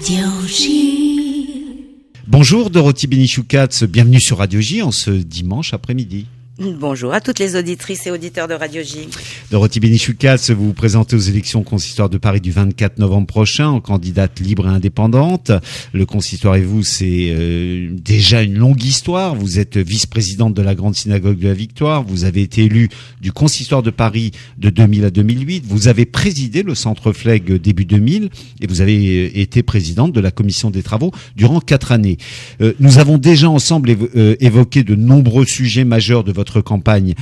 Radio J. Bonjour Dorothy Benichoukatz, bienvenue sur Radio J en ce dimanche après-midi. Bonjour à toutes les auditrices et auditeurs de Radio J. Dorothy Benichoukatz, vous vous présentez aux élections consistoire de Paris du 24 novembre prochain en candidate libre et indépendante. Le consistoire et vous, c'est déjà une longue histoire. Vous êtes vice-présidente de la Grande Synagogue de la Victoire. Vous avez été élue du consistoire de Paris de 2000 à 2008. Vous avez présidé le Centre Flegg début 2000 et vous avez été présidente de la Commission des Travaux durant 4 années. Nous avons déjà ensemble évoqué de nombreux sujets majeurs de votre campagne,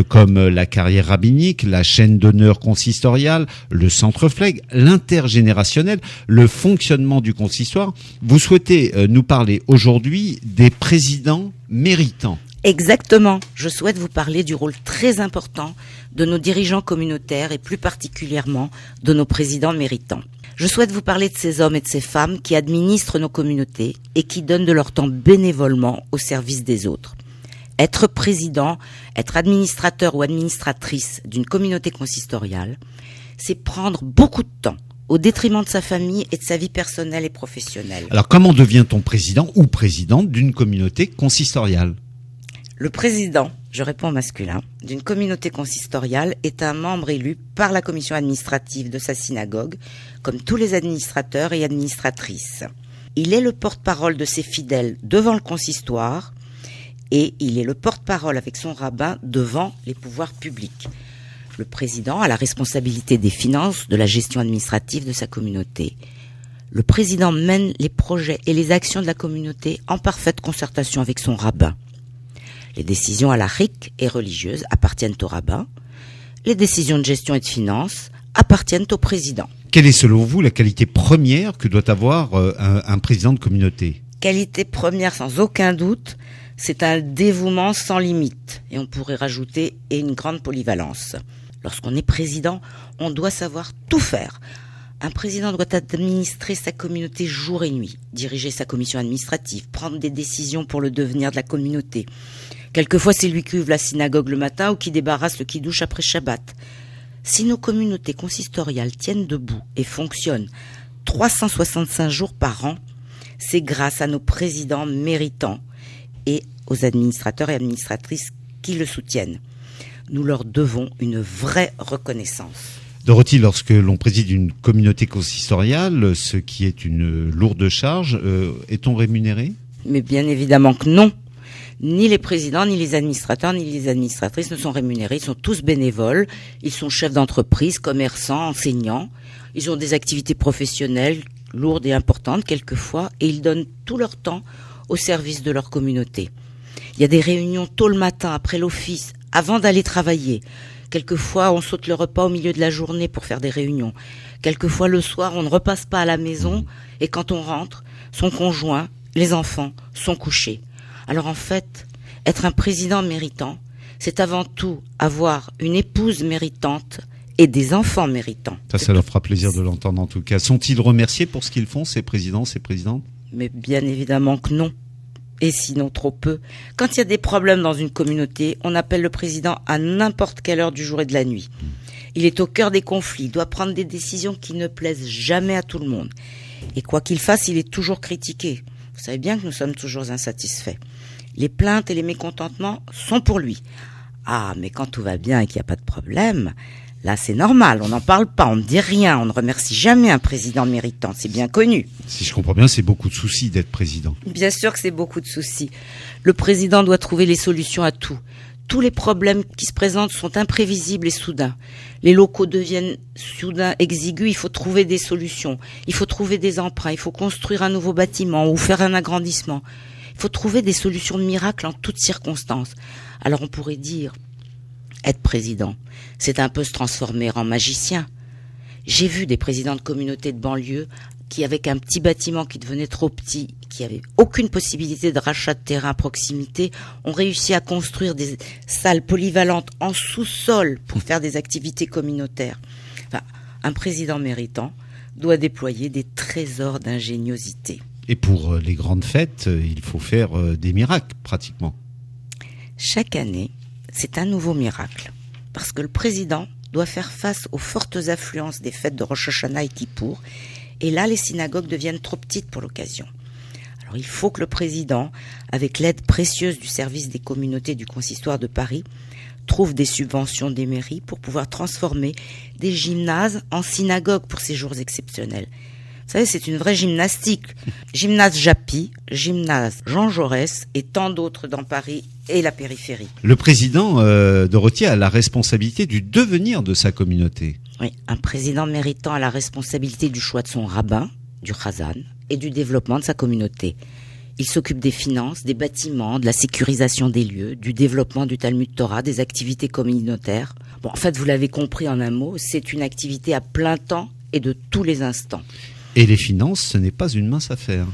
comme la carrière rabbinique, la chaîne d'honneur consistoriale, le Centre Flegg, l'intergénérationnel, le fonctionnement du consistoire. Vous souhaitez nous parler aujourd'hui des présidents méritants. Exactement. Je souhaite vous parler du rôle très important de nos dirigeants communautaires et plus particulièrement de nos présidents méritants. Je souhaite vous parler de ces hommes et de ces femmes qui administrent nos communautés et qui donnent de leur temps bénévolement au service des autres. Être président, être administrateur ou administratrice d'une communauté consistoriale, c'est prendre beaucoup de temps au détriment de sa famille et de sa vie personnelle et professionnelle. Alors comment devient-on président ou présidente d'une communauté consistoriale ? Le président, je réponds au masculin, d'une communauté consistoriale est un membre élu par la commission administrative de sa synagogue, comme tous les administrateurs et administratrices. Il est le porte-parole de ses fidèles devant le consistoire, et il est le porte-parole avec son rabbin devant les pouvoirs publics. Le président a la responsabilité des finances, de la gestion administrative de sa communauté. Le président mène les projets et les actions de la communauté en parfaite concertation avec son rabbin. Les décisions halakhiques et religieuses appartiennent au rabbin. Les décisions de gestion et de finances appartiennent au président. Quelle est selon vous la qualité première que doit avoir un président de communauté ? Qualité première sans aucun doute, c'est un dévouement sans limite, et on pourrait rajouter une grande polyvalence. Lorsqu'on est président, on doit savoir tout faire. Un président doit administrer sa communauté jour et nuit, diriger sa commission administrative, prendre des décisions pour le devenir de la communauté. Quelquefois, c'est lui qui ouvre la synagogue le matin ou qui débarrasse le kidouche après Shabbat. Si nos communautés consistoriales tiennent debout et fonctionnent 365 jours par an, c'est grâce à nos présidents méritants et aux administrateurs et administratrices qui le soutiennent. Nous leur devons une vraie reconnaissance. Dorothy, lorsque l'on préside une communauté consistoriale, ce qui est une lourde charge, est-on rémunéré ? Mais bien évidemment que non. Ni les présidents, ni les administrateurs, ni les administratrices ne sont rémunérés. Ils sont tous bénévoles. Ils sont chefs d'entreprise, commerçants, enseignants. Ils ont des activités professionnelles lourdes et importantes quelquefois, et ils donnent tout leur temps au service de leur communauté. Il y a des réunions tôt le matin, après l'office, avant d'aller travailler. Quelquefois, on saute le repas au milieu de la journée pour faire des réunions. Quelquefois, le soir, on ne repasse pas à la maison, et quand on rentre, son conjoint, les enfants sont couchés. Alors en fait, être un président méritant, c'est avant tout avoir une épouse méritante et des enfants méritants. Ça leur fera plaisir de l'entendre en tout cas. Sont-ils remerciés pour ce qu'ils font, ces présidents, ces présidentes ? Mais bien évidemment que non. Et sinon trop peu. Quand il y a des problèmes dans une communauté, on appelle le président à n'importe quelle heure du jour et de la nuit. Il est au cœur des conflits, il doit prendre des décisions qui ne plaisent jamais à tout le monde. Et quoi qu'il fasse, il est toujours critiqué. Vous savez bien que nous sommes toujours insatisfaits. Les plaintes et les mécontentements sont pour lui. Ah, mais quand tout va bien et qu'il n'y a pas de problème, là c'est normal, on n'en parle pas, on ne dit rien, on ne remercie jamais un président méritant, c'est bien connu. Si je comprends bien, c'est beaucoup de soucis d'être président. Bien sûr que c'est beaucoup de soucis. Le président doit trouver les solutions à tout. Tous les problèmes qui se présentent sont imprévisibles et soudains. Les locaux deviennent soudain exigus, il faut trouver des solutions. Il faut trouver des emprunts, il faut construire un nouveau bâtiment ou faire un agrandissement. Il faut trouver des solutions de miracle en toutes circonstances. Alors on pourrait dire, être président, c'est un peu se transformer en magicien. J'ai vu des présidents de communautés de banlieue qui, avec un petit bâtiment qui devenait trop petit, qui avait aucune possibilité de rachat de terrain à proximité, ont réussi à construire des salles polyvalentes en sous-sol pour faire des activités communautaires. Enfin, un président méritant doit déployer des trésors d'ingéniosité. Et pour les grandes fêtes, il faut faire des miracles, pratiquement. Chaque année, c'est un nouveau miracle. Parce que le président doit faire face aux fortes affluences des fêtes de Rosh Hashanah et Kippour Et là, les synagogues deviennent trop petites pour l'occasion. Alors il faut que le président, avec l'aide précieuse du service des communautés du consistoire de Paris, trouve des subventions des mairies pour pouvoir transformer des gymnases en synagogues pour ces jours exceptionnels. Vous savez, c'est une vraie gymnastique. Gymnase Japy, gymnase Jean Jaurès et tant d'autres dans Paris et la périphérie. Le président Dorothy a la responsabilité du devenir de sa communauté. Oui, un président méritant a la responsabilité du choix de son rabbin, du Chazan, et du développement de sa communauté. Il s'occupe des finances, des bâtiments, de la sécurisation des lieux, du développement du Talmud Torah, des activités communautaires. Bon, en fait, vous l'avez compris en un mot, c'est une activité à plein temps et de tous les instants. Et les finances, ce n'est pas une mince affaire.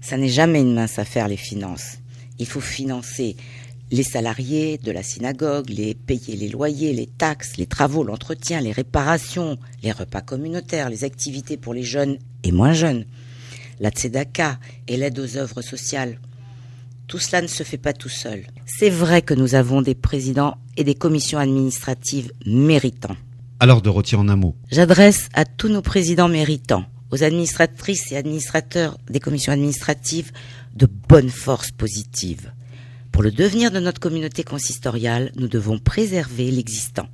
Ça n'est jamais une mince affaire, les finances. Il faut financer les salariés de la synagogue, payer les loyers, les taxes, les travaux, l'entretien, les réparations, les repas communautaires, les activités pour les jeunes et moins jeunes, la tzedaka et l'aide aux œuvres sociales. Tout cela ne se fait pas tout seul. C'est vrai que nous avons des présidents et des commissions administratives méritants. Alors Dorothy, en un mot. J'adresse à tous nos présidents méritants, aux administratrices et administrateurs des commissions administratives, de bonnes forces positives. Pour le devenir de notre communauté consistoriale, nous devons préserver l'existant.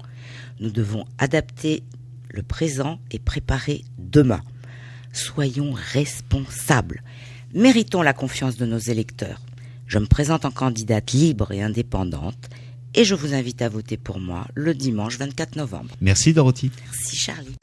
Nous devons adapter le présent et préparer demain. Soyons responsables. Méritons la confiance de nos électeurs. Je me présente en candidate libre et indépendante et je vous invite à voter pour moi le dimanche 24 novembre. Merci Dorothy. Merci Charlie.